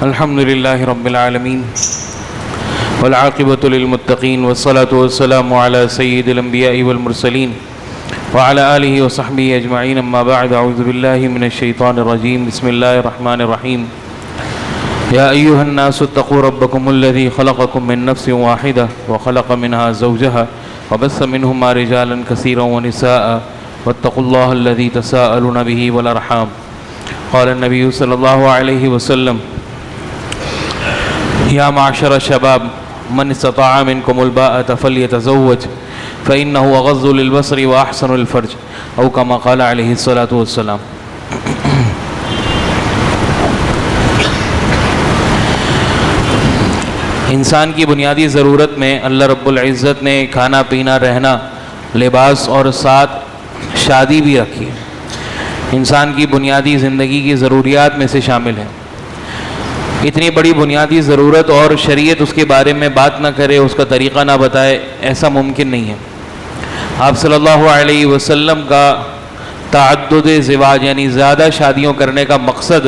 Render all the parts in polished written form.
الحمد لله رب العالمين والعاقبة للمتقين والصلاة والسلام على سيد الأنبياء والمرسلين وعلى آله وصحبه أجمعين. أما بعد، أعوذ بالله من الشيطان الرجيم. بسم الله الرحمن الرحيم. يا أيها الناس اتقوا ربكم الذي خلقكم من نفس واحدة وخلق منها زوجها وبث منهما رجالا كثيرا ونساء واتقوا الله الذي تساءلون به والأرحام. قال النبي صلى الله عليه وسلم: يا معشر الشباب من استطاع منكم الباءة فليتزوج فإنه أغض للبصر وأحسن للفرج، أو كما قال عليه الصلاة والسلام. انسان کی بنیادی ضرورت میں اللہ رب العزت نے کھانا پینا رہنا لباس اور ساتھ شادی بھی رکھی ہے. انسان کی بنیادی زندگی کی ضروریات میں سے شامل ہے. اتنی بڑی بنیادی ضرورت اور شریعت اس کے بارے میں بات نہ کرے، اس کا طریقہ نہ بتائے، ایسا ممکن نہیں ہے. آپ صلی اللہ علیہ وسلم کا تعدد زواج یعنی زیادہ شادیوں کرنے کا مقصد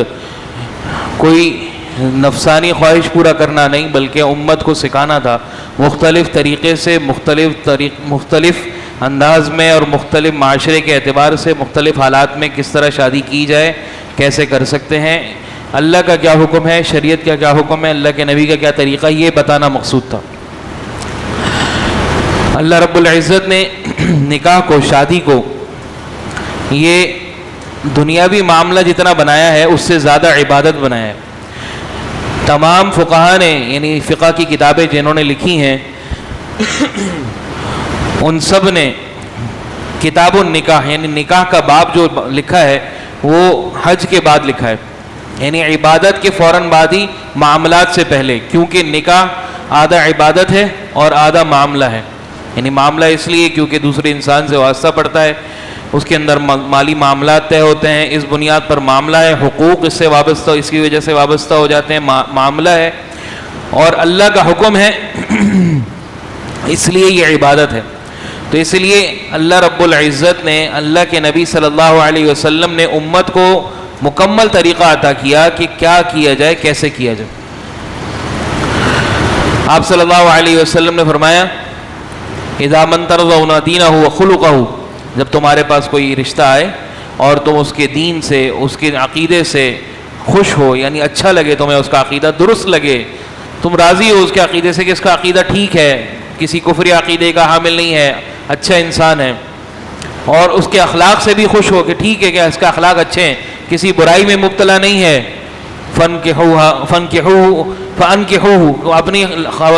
کوئی نفسانی خواہش پورا کرنا نہیں، بلکہ امت کو سکھانا تھا مختلف طریقے سے مختلف انداز میں اور مختلف معاشرے کے اعتبار سے مختلف حالات میں کس طرح شادی کی جائے، کیسے کر سکتے ہیں، اللہ کا کیا حکم ہے، شریعت کا کیا حکم ہے، اللہ کے نبی کا کیا طریقہ، یہ بتانا مقصود تھا. اللہ رب العزت نے نکاح کو، شادی کو، یہ دنیاوی معاملہ جتنا بنایا ہے اس سے زیادہ عبادت بنایا ہے. تمام فقہا نے یعنی فقہ کی کتابیں جنہوں نے لکھی ہیں ان سب نے کتاب النکاح یعنی نکاح کا باب جو لکھا ہے وہ حج کے بعد لکھا ہے، یعنی عبادت کے فوراً بعد ہی معاملات سے پہلے، کیونکہ نکاح آدھا عبادت ہے اور آدھا معاملہ ہے. یعنی معاملہ اس لیے کیونکہ دوسرے انسان سے واسطہ پڑتا ہے، اس کے اندر مالی معاملات طے ہوتے ہیں، اس بنیاد پر معاملہ ہے، حقوق اس سے وابستہ، اس کی وجہ سے وابستہ ہو جاتے ہیں، معاملہ ہے، اور اللہ کا حکم ہے اس لیے یہ عبادت ہے. تو اس لیے اللہ رب العزت نے، اللہ کے نبی صلی اللہ علیہ وسلم نے امت کو مکمل طریقہ عطا کیا کہ کیا کیا جائے، کیسے کیا جائے. آپ صلی اللہ علیہ وسلم نے فرمایا: اذا من ترضون دینہ وخلقہ، جب تمہارے پاس کوئی رشتہ آئے اور تم اس کے دین سے، اس کے عقیدے سے خوش ہو، یعنی اچھا لگے، تمہیں اس کا عقیدہ درست لگے، تم راضی ہو اس کے عقیدے سے کہ اس کا عقیدہ ٹھیک ہے، کسی کفری عقیدے کا حامل نہیں ہے، اچھا انسان ہے، اور اس کے اخلاق سے بھی خوش ہو کہ ٹھیک ہے کہ اس کا اخلاق اچھے ہیں، کسی برائی میں مبتلا نہیں ہے، فانکحوہ، اپنی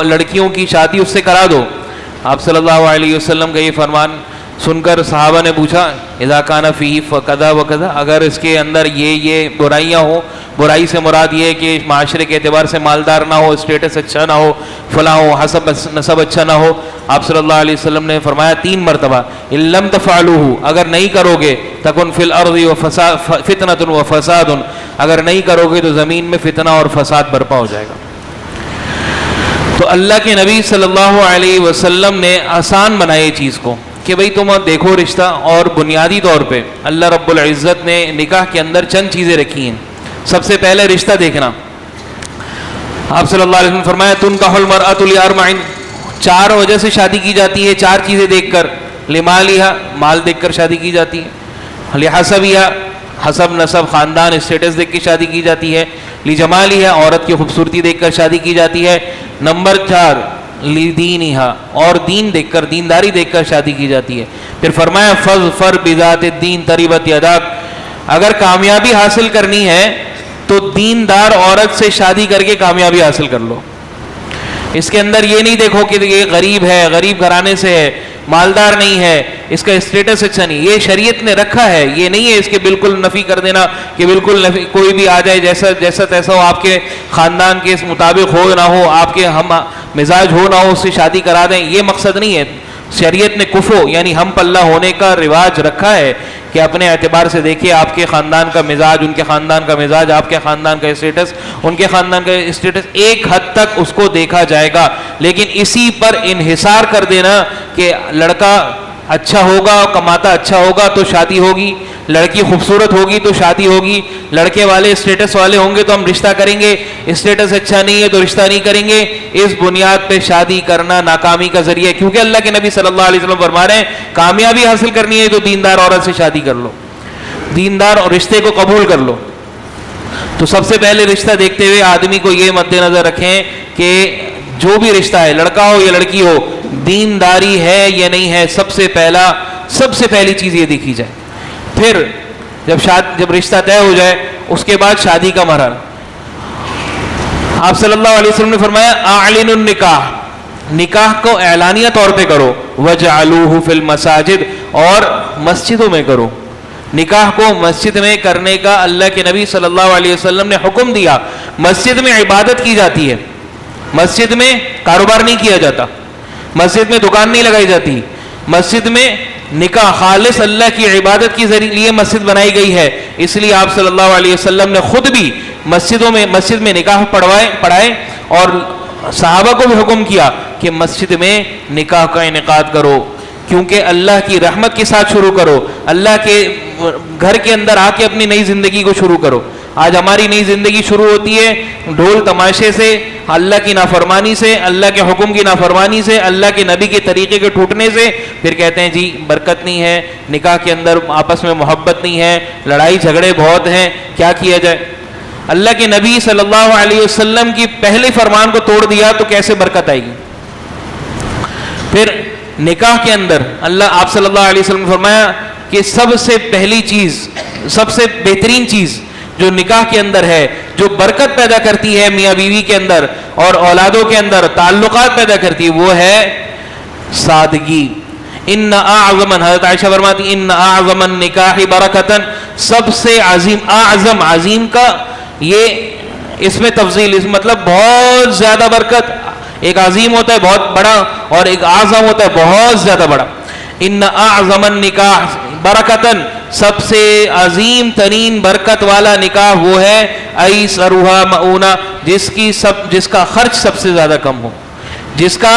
لڑکیوں کی شادی اس سے کرا دو. آپ صلی اللہ علیہ وسلم کا یہ فرمان سن کر صحابہ نے پوچھا: اذا کان فیہ فکذا وکذا، اگر اس کے اندر یہ برائیاں ہوں، برائی سے مراد یہ ہے کہ معاشرے کے اعتبار سے مالدار نہ ہو، اسٹیٹس اچھا نہ ہو، فلاں ہو، حسب نسب اچھا نہ ہو. آپ صلی اللہ علیہ وسلم نے فرمایا 3 مرتبہ: ان لم تفعلوہ، اگر نہیں کرو گے، تکن فی الارض فتنۃ وفساد، اگر نہیں کرو گے تو زمین میں فتنہ اور فساد برپا ہو جائے گا. تو اللہ کے نبی صلی اللہ علیہ وسلم نے آسان بنایا یہ چیز کو کہ بھئی تم دیکھو رشتہ، اور بنیادی طور پہ اللہ رب العزت نے نکاح کے اندر چند چیزیں رکھی ہیں. سب سے پہلے رشتہ دیکھنا. آپ صلی اللہ علیہ وسلم نے فرمایا: تنکح المرأۃ لاربع، 4 وجہ سے شادی کی جاتی ہے، 4 چیزیں دیکھ کر. لمالہا، مال دیکھ کر شادی کی جاتی ہے. لحسبہا، حسب نسب خاندان اسٹیٹس دیکھ کے شادی کی جاتی ہے. لجمالہا، عورت کی خوبصورتی دیکھ کر شادی کی جاتی ہے. نمبر 4 لدینہا، اور دین دیکھ کر، دینداری دیکھ کر شادی کی جاتی ہے. پھر فرمایا: فظفر بذات الدین تربت یداک، اگر کامیابی حاصل کرنی ہے تو دیندار عورت سے شادی کر کے کامیابی حاصل کر لو. اس کے اندر یہ نہیں دیکھو کہ یہ غریب ہے، غریب گھرانے سے ہے، مالدار نہیں ہے، اس کا اسٹیٹس اچھا نہیں. یہ شریعت نے رکھا ہے، یہ نہیں ہے اس کے بالکل نفی کر دینا کہ بالکل نفی، کوئی بھی آ جائے جیسا تیسا ہو، آپ کے خاندان کے اس مطابق ہو نہ ہو، آپ کے ہم مزاج ہو نہ ہو، اس سے شادی کرا دیں، یہ مقصد نہیں ہے. شریعت نے کفو یعنی ہم پلہ ہونے کا رواج رکھا ہے کہ اپنے اعتبار سے دیکھیے آپ کے خاندان کا مزاج، ان کے خاندان کا مزاج، آپ کے خاندان کا اسٹیٹس، ان کے خاندان کا اسٹیٹس، ایک حد تک اس کو دیکھا جائے گا. لیکن اسی پر انحصار کر دینا کہ لڑکا اچھا ہوگا, کماتا اچھا ہوگا تو شادی ہوگی, لڑکی خوبصورت ہوگی تو شادی ہوگی, لڑکے والے اسٹیٹس والے ہوں گے تو ہم رشتہ کریں گے, اسٹیٹس اچھا نہیں ہے تو رشتہ نہیں کریں گے. اس بنیاد پہ شادی کرنا ناکامی کا ذریعہ ہے, کیونکہ اللہ کے نبی صلی اللہ علیہ وسلم فرما رہے ہیں کامیابی حاصل کرنی ہے تو دیندار عورت سے شادی کر لو, دیندار اور رشتے کو قبول کر لو. تو سب سے پہلے رشتہ دیکھتے ہوئے آدمی کو یہ مد نظر رکھیں کہ جو بھی رشتہ ہے, لڑکا ہو یا لڑکی ہو, دینداری ہے یا نہیں ہے, سب سے پہلی چیز یہ دیکھی جائے. پھر جب رشتہ طے ہو جائے اس کے بعد شادی کا مرحلہ. آپ صلی اللہ علیہ وسلم نے فرمایا اعلنوا النکاح, نکاح کو اعلانیہ طور پہ کرو, وجعلوہ فی المساجد, اور مسجدوں میں کرو. نکاح کو مسجد میں کرنے کا اللہ کے نبی صلی اللہ علیہ وسلم نے حکم دیا. مسجد میں عبادت کی جاتی ہے, مسجد میں کاروبار نہیں کیا جاتا, مسجد میں دکان نہیں لگائی جاتی, مسجد میں نکاح خالص اللہ کی عبادت کے ذریعے مسجد بنائی گئی ہے. اس لیے آپ صلی اللہ علیہ وسلم نے خود بھی مسجد میں نکاح پڑھائے اور صحابہ کو بھی حکم کیا کہ مسجد میں نکاح کا انعقاد کرو, کیونکہ اللہ کی رحمت کے ساتھ شروع کرو, اللہ کے گھر کے اندر آ کے اپنی نئی زندگی کو شروع کرو. آج ہماری نئی زندگی شروع ہوتی ہے ڈھول تماشے سے, اللہ کی نافرمانی سے, اللہ کے حکم کی نافرمانی سے, اللہ کے نبی کے طریقے کے ٹوٹنے سے. پھر کہتے ہیں جی برکت نہیں ہے, نکاح کے اندر آپس میں محبت نہیں ہے, لڑائی جھگڑے بہت ہیں, کیا کیا جائے. اللہ کے نبی صلی اللہ علیہ وسلم کی پہلے فرمان کو توڑ دیا تو کیسے برکت آئے گی. پھر نکاح کے اندر آپ صلی اللہ علیہ وسلم نے فرمایا کہ سب سے پہلی چیز, سب سے بہترین چیز جو نکاح کے اندر ہے, جو برکت پیدا کرتی ہے میاں بیوی کے اندر اور اولادوں کے اندر, تعلقات پیدا کرتی ہے, وہ ہے سادگی. ان اعظم, حضرت عائشہ فرماتی ان اعظم النکاح برکتن, سب سے عظیم کا یہ اس میں تفضیل, اس مطلب بہت زیادہ برکت. ایک عظیم ہوتا ہے بہت بڑا اور ایک اعظم ہوتا ہے بہت زیادہ بڑا. ان اعظم النکاح برکتن, سب سے عظیم ترین برکت والا نکاح وہ ہے ایسرھا مؤونہ, جس کا خرچ سب سے زیادہ کم ہو, جس کا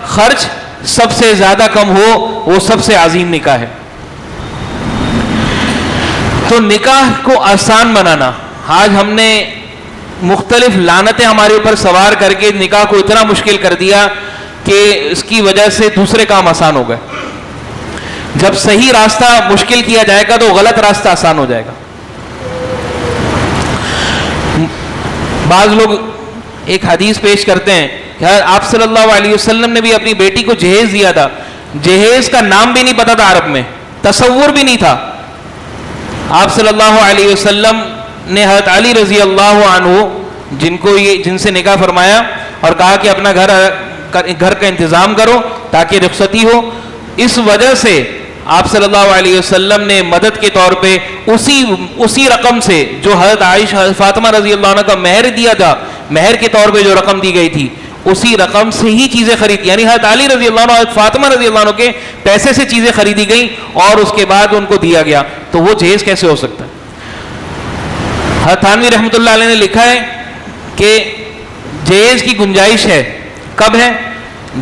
خرچ سب سے زیادہ کم ہو, وہ سب سے عظیم نکاح ہے. تو نکاح کو آسان بنانا, آج ہم نے مختلف لعنتیں ہمارے اوپر سوار کر کے نکاح کو اتنا مشکل کر دیا کہ اس کی وجہ سے دوسرے کام آسان ہو گئے. جب صحیح راستہ مشکل کیا جائے گا تو غلط راستہ آسان ہو جائے گا. بعض لوگ ایک حدیث پیش کرتے ہیں کہ آپ صلی اللہ علیہ وسلم نے بھی اپنی بیٹی کو جہیز دیا تھا, جہیز کا نام بھی نہیں پتا تھا عرب میں, تصور بھی نہیں تھا. آپ صلی اللہ علیہ وسلم نے حضرت علی رضی اللہ عنہ جن سے نکاح فرمایا اور کہا کہ اپنا گھر کا انتظام کرو تاکہ رخصتی ہو. اس وجہ سے آپ صلی اللہ علیہ وسلم نے مدد کے طور پہ اسی رقم سے جو حضرت عائشہ فاطمہ رضی اللہ عنہ کا مہر دیا تھا, مہر کے طور پہ جو رقم دی گئی تھی, اسی رقم سے ہی چیزیں خریدی. یعنی حضرت علی رضی اللہ عنہ, حضرت فاطمہ رضی اللہ عنہ کے پیسے سے چیزیں خریدی گئیں اور اس کے بعد ان کو دیا گیا. تو وہ جہیز کیسے ہو سکتا ہے؟ حضرت تھانوی رحمۃ اللہ علیہ نے لکھا ہے کہ جہیز کی گنجائش ہے. کب ہے؟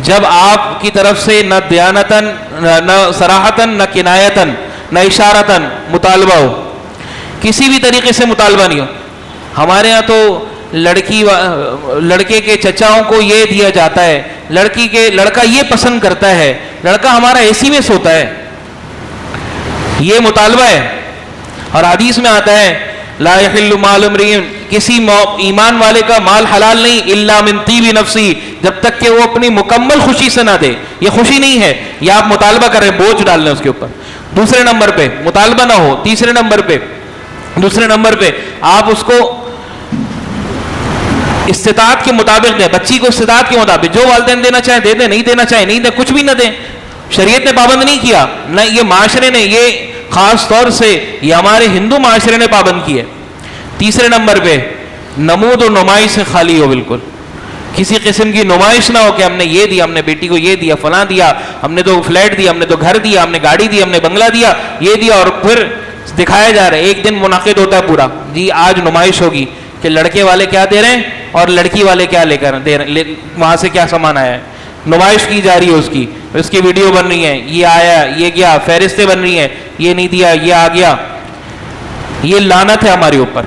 جب آپ کی طرف سے نہ دیانتاً, نہ صراحتاً, نہ کنایتاً, نہ اشارتاً مطالبہ ہو, کسی بھی طریقے سے مطالبہ نہیں ہو. ہمارے ہاں تو لڑکے کے چچاؤں کو یہ دیا جاتا ہے, لڑکا یہ پسند کرتا ہے, لڑکا ہمارا اے سی میں سوتا ہے, یہ مطالبہ ہے. اور حدیث میں آتا ہے لا یحل مال امرئ, کسی ایمان والے کا مال حلال نہیں, الا من طیب نفسی, جب تک کہ وہ اپنی مکمل خوشی سے نہ دے. یہ خوشی نہیں ہے, یہ آپ مطالبہ کر رہے ہیں, بوجھ ڈال لیں اس کے اوپر. دوسرے نمبر پہ مطالبہ نہ ہو. تیسرے نمبر پہ آپ اس کو استطاعت کے مطابق دیں, بچی کو استطاعت کے مطابق, جو والدین دینا چاہیں دے دیں, نہیں دینا چاہیں نہیں دیں, کچھ بھی نہ دیں. شریعت نے پابند نہیں کیا, نہ یہ معاشرے نے, یہ خاص طور سے یہ ہمارے ہندو معاشرے نے پابند کی ہے. تیسرے نمبر پہ نمود و نمائش سے خالی ہو, بالکل کسی قسم کی نمائش نہ ہو کہ ہم نے یہ دیا, ہم نے بیٹی کو یہ دیا, فلاں دیا, ہم نے تو فلیٹ دیا, ہم نے تو گھر دیا, ہم نے گاڑی دی, ہم نے بنگلہ دیا, یہ دیا, اور پھر دکھایا جا رہا ہے. ایک دن منعقد ہوتا ہے پورا, جی آج نمائش ہوگی کہ لڑکے والے کیا دے رہے ہیں اور لڑکی والے کیا لے کر دے رہے ہیں, وہاں سے کیا سامان آیا ہے. نمائش کی جا رہی ہے اس کی ویڈیو بن رہی ہے، یہ آیا، یہ گیا، فہرستیں بن رہی ہیں، یہ نہیں دیا، یہ آ گیا. یہ لعنت ہے ہمارے اوپر.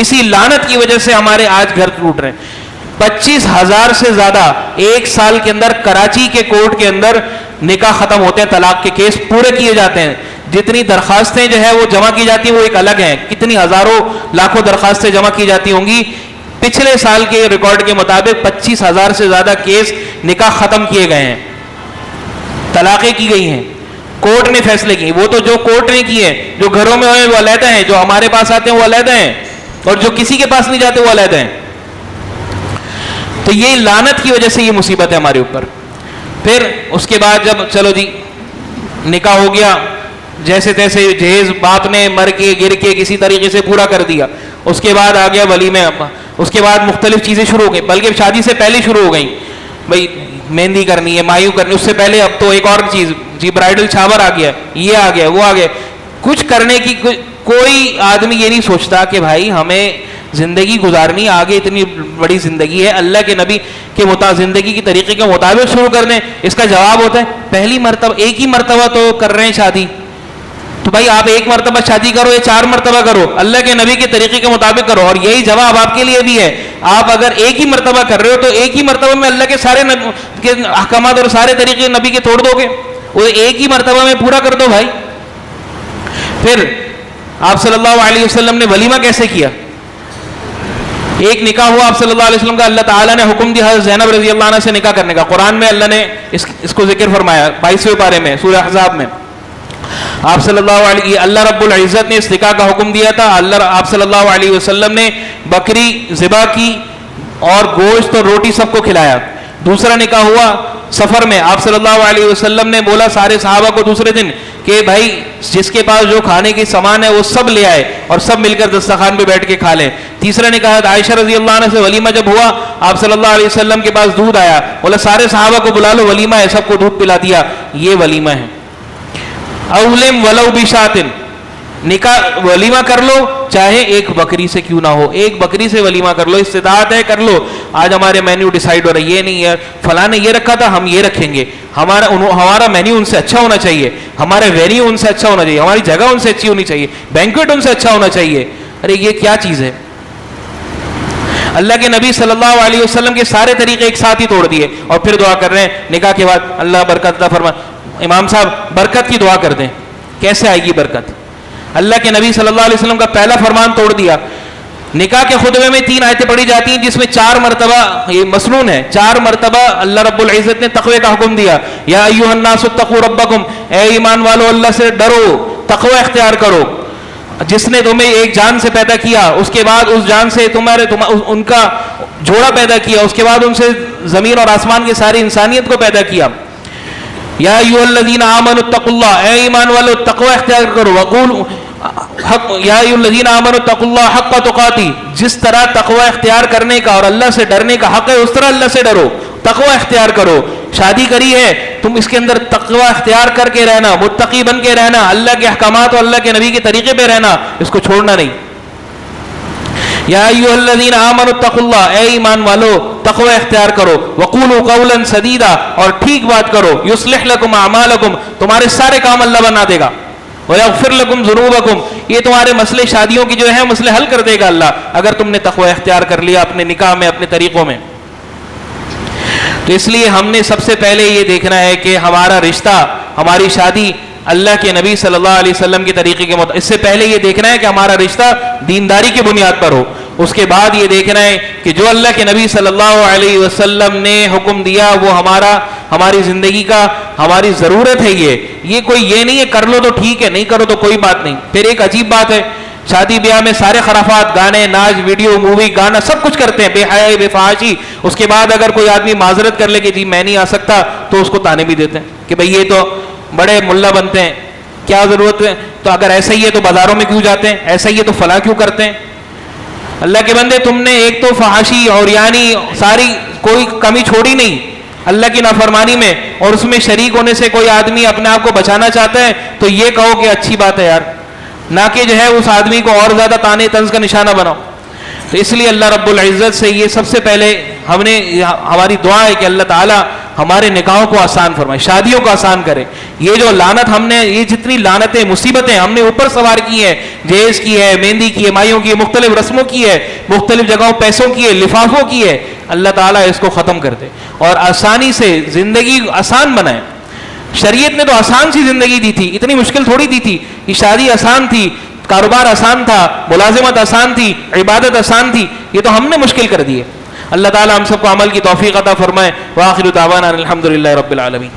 اسی لعنت کی وجہ سے ہمارے آج گھر ٹوٹ رہے ہیں. 25,000 سے زیادہ ایک سال کے اندر کراچی کے کورٹ کے اندر نکاح ختم ہوتے ہیں، طلاق کے کیس پورے کیے جاتے ہیں. جتنی درخواستیں جو ہے وہ جمع کی جاتی ہیں وہ ایک الگ ہیں، کتنی ہزاروں لاکھوں درخواستیں جمع کی جاتی ہوں گی. پچھلے سال کے ریکارڈ کے مطابق 25,000 سے زیادہ کیس نکاح ختم کیے گئے ہیں، طلاقیں کی گئی ہیں، کورٹ نے فیصلے کیے. وہ تو جو کورٹ نے کیے ہیں، جو گھروں میں ہوئے وہ علیحدہ ہیں، جو ہمارے پاس آتے ہیں وہ علیحدہ ہیں، اور جو کسی کے پاس نہیں جاتے وہ علیحدہ ہیں. تو یہ لعنت کی وجہ سے یہ مصیبت ہے ہمارے اوپر. پھر اس کے بعد جب چلو جی نکاح ہو گیا، جیسے تیسے جہیز باپ نے مر کے گر کے کسی طریقے سے پورا کر دیا، اس کے بعد آ گیا ولیمہ، اس کے بعد مختلف چیزیں شروع ہو گئی، بلکہ شادی سے پہلے شروع ہو گئیں. بھائی مہندی کرنی ہے، مایو کرنی، اس سے پہلے اب تو ایک اور چیز جی برائڈل شاور آ گیا، یہ آ گیا، وہ آ گیا. کچھ کرنے کی کوئی آدمی یہ نہیں سوچتا کہ بھائی ہمیں زندگی گزارنی، آگے اتنی بڑی زندگی ہے، اللہ کے نبی کے مطابق زندگی کی طریقے کے مطابق شروع کر دیں. اس کا جواب ہوتا ہے پہلی مرتبہ، ایک ہی مرتبہ تو کر رہے ہیں شادی، تو بھائی آپ ایک مرتبہ شادی کرو یا 4 مرتبہ کرو، اللہ کے نبی کے طریقے کے مطابق کرو. اور یہی جواب آپ کے لیے بھی ہے. آپ اگر ایک ہی مرتبہ کر رہے ہو تو ایک ہی مرتبہ میں اللہ کے سارے احکامات اور سارے طریقے نبی کے توڑ دو گے، وہ ایک ہی مرتبہ میں پورا کر دو بھائی. پھر آپ صلی اللہ علیہ وسلم نے ولیمہ کیسے کیا؟ ایک نکاح ہوا آپ صلی اللہ علیہ وسلم کا، اللہ تعالیٰ نے حکم دیا حضرت زینب رضی اللہ عنہ سے نکاح کرنے کا. قرآن میں اللہ نے اس کو ذکر فرمایا 22ویں پارے میں سورہ احزاب میں. آپ صلی اللہ علیہ اللہ رب العزت نے اس نکاح کا حکم دیا تھا. آپ صلی اللہ علیہ وسلم نے بکری ذبح کی اور گوشت اور روٹی سب کو کھلایا. دوسرا نکاح ہوا سفر میں، آپ صلی اللہ علیہ وسلم نے بولا سارے صحابہ کو دوسرے دن کہ بھائی جس کے پاس جو کھانے کی سامان ہے وہ سب لے آئے اور سب مل کر دسترخوان پہ بیٹھ کے کھا لیں. تیسرا نکاح عائشہ رضی اللہ عنہ سے ولیمہ جب ہوا، آپ صلی اللہ علیہ وسلم کے پاس دودھ آیا، بولا سارے صحابہ کو بلا لو ولیمہ ہے، سب کو دودھ پلا دیا. یہ ولیمہ ہے. اولم ولو بشاتن، نکاح ولیمہ کر لو چاہے ایک بکری سے کیوں نہ ہو، ایک بکری سے ولیمہ کر لو، استطاعت ہے کر لو. آج ہمارے مینیو ڈیسائیڈ ہو رہا ہے، یہ نہیں ہے فلاں نے یہ رکھا تھا ہم یہ رکھیں گے، ہمارا مینیو ان سے اچھا ہونا چاہیے، ہمارا وینیو ان سے اچھا ہونا چاہیے، ہماری جگہ ان سے اچھی ہونی چاہیے، بینکویٹ ان سے اچھا ہونا چاہیے. ارے یہ کیا چیز ہے؟ اللہ کے نبی صلی اللہ علیہ وسلم کے سارے طریقے ایک ساتھ ہی توڑ دیے. اور پھر دعا کر رہے ہیں نکاح کے بعد اللہ برکت عطا فرما. امام صاحب برکت کی دعا کر دیں، کیسے آئے گی برکت؟ اللہ کے نبی صلی اللہ علیہ وسلم کا پہلا فرمان توڑ دیا. نکاح کے خطبے میں 3 آیتیں پڑھی جاتی ہیں جس میں 4 مرتبہ یہ مسنون ہے، 4 مرتبہ اللہ رب العزت نے تقوی کا حکم دیا. یا ایھا الناس اتقوا ربکم، اے ایمان والو اللہ سے ڈرو، تقوی اختیار کرو. جس نے تمہیں ایک جان سے پیدا کیا، اس کے بعد اس جان سے ان کا جوڑا پیدا کیا، اس کے بعد ان سے زمین اور آسمان کی ساری انسانیت کو پیدا کیا. یا ایھا الذین آمنوا اتقوا اللہ، اے ایمان والو تقوی اختیار کرو. وقولوا حق، یا ایھا الذین آمنوا اتقوا اللہ حق تقاتی، جس طرح تقوی اختیار کرنے کا اور اللہ سے ڈرنے کا حق ہے اس طرح اللہ سے ڈرو، تقوی اختیار کرو. شادی کری ہے تم اس کے اندر تقوی اختیار کر کے رہنا، متقی بن کے رہنا، اللہ کے احکامات اور اللہ کے نبی کے طریقے پہ رہنا، اس کو چھوڑنا نہیں. یا ایھا الذین آمنوا اتقوا اللہ، اے ایمان والو تقوی اختیار کرو. وقولوا قولا سدیدا، اور ٹھیک بات کرو. یصلح لکم اعمالکم، تمہارے سارے کام اللہ بنا دے گا. ویغفر لکم ذنوبکم، یہ تمہارے مسئلے شادیوں کی جو ہے مسئلے حل کر دے گا اللہ، اگر تم نے تقوی اختیار کر لیا اپنے نکاح میں، اپنے طریقوں میں. تو اس لیے ہم نے سب سے پہلے یہ دیکھنا ہے کہ ہمارا رشتہ، ہماری شادی اللہ کے نبی صلی اللہ علیہ وسلم کے طریقے کے مطابق، اس سے پہلے یہ دیکھنا ہے کہ ہمارا رشتہ دینداری کی بنیاد پر ہو. اس کے بعد یہ دیکھنا ہے کہ جو اللہ کے نبی صلی اللہ علیہ وسلم نے حکم دیا وہ ہماری زندگی کا، ہماری ضرورت ہے. یہ کوئی یہ نہیں ہے کر لو تو ٹھیک ہے، نہیں کرو تو کوئی بات نہیں. پھر ایک عجیب بات ہے، شادی بیاہ میں سارے خرافات، گانے، ناچ، ویڈیو، مووی، گانا سب کچھ کرتے ہیں، بے حیائی، بے فحاشی. اس کے بعد اگر کوئی آدمی معذرت کر لے کہ جی میں نہیں آ سکتا تو اس کو تانے بھی دیتے ہیں کہ بھئی یہ تو بڑے ملا بنتے ہیں، کیا ضرورت ہے؟ تو اگر ایسا ہی ہے تو بازاروں میں کیوں جاتے ہیں؟ ایسا ہی ہے تو فلاں کیوں کرتے ہیں؟ اللہ کے بندے تم نے ایک تو فحاشی اور یعنی ساری کوئی کمی چھوڑی نہیں اللہ کی نافرمانی میں، اور اس میں شریک ہونے سے کوئی آدمی اپنے آپ کو بچانا چاہتا ہے تو یہ کہو کہ اچھی بات ہے یار، نہ کہ جو ہے اس آدمی کو اور زیادہ طعنے طنز کا نشانہ بناؤ. تو اس لیے اللہ رب العزت سے یہ سب سے پہلے ہماری دعا ہے کہ اللہ تعالیٰ ہمارے نکاحوں کو آسان فرمائے، شادیوں کو آسان کرے. یہ جو لعنت ہم نے، یہ جتنی لعنتیں مصیبتیں ہم نے اوپر سوار کی ہیں، جہیز کی ہے، مہندی کی ہے، مائیوں کی ہے، مختلف رسموں کی ہے، مختلف جگہوں پیسوں کی ہے، لفافوں کی ہے، اللہ تعالیٰ اس کو ختم کر دے اور آسانی سے زندگی آسان بنائے. شریعت نے تو آسان سی زندگی دی تھی، اتنی مشکل تھوڑی دی تھی. یہ شادی آسان تھی، کاروبار آسان تھا، ملازمت آسان تھی، عبادت آسان تھی. یہ تو ہم نے مشکل کر دی ہے. اللہ تعالیٰ ہم سب کو عمل کی توفیق عطا فرمائے. وآخر دعوانا الحمدللہ رب العالمین.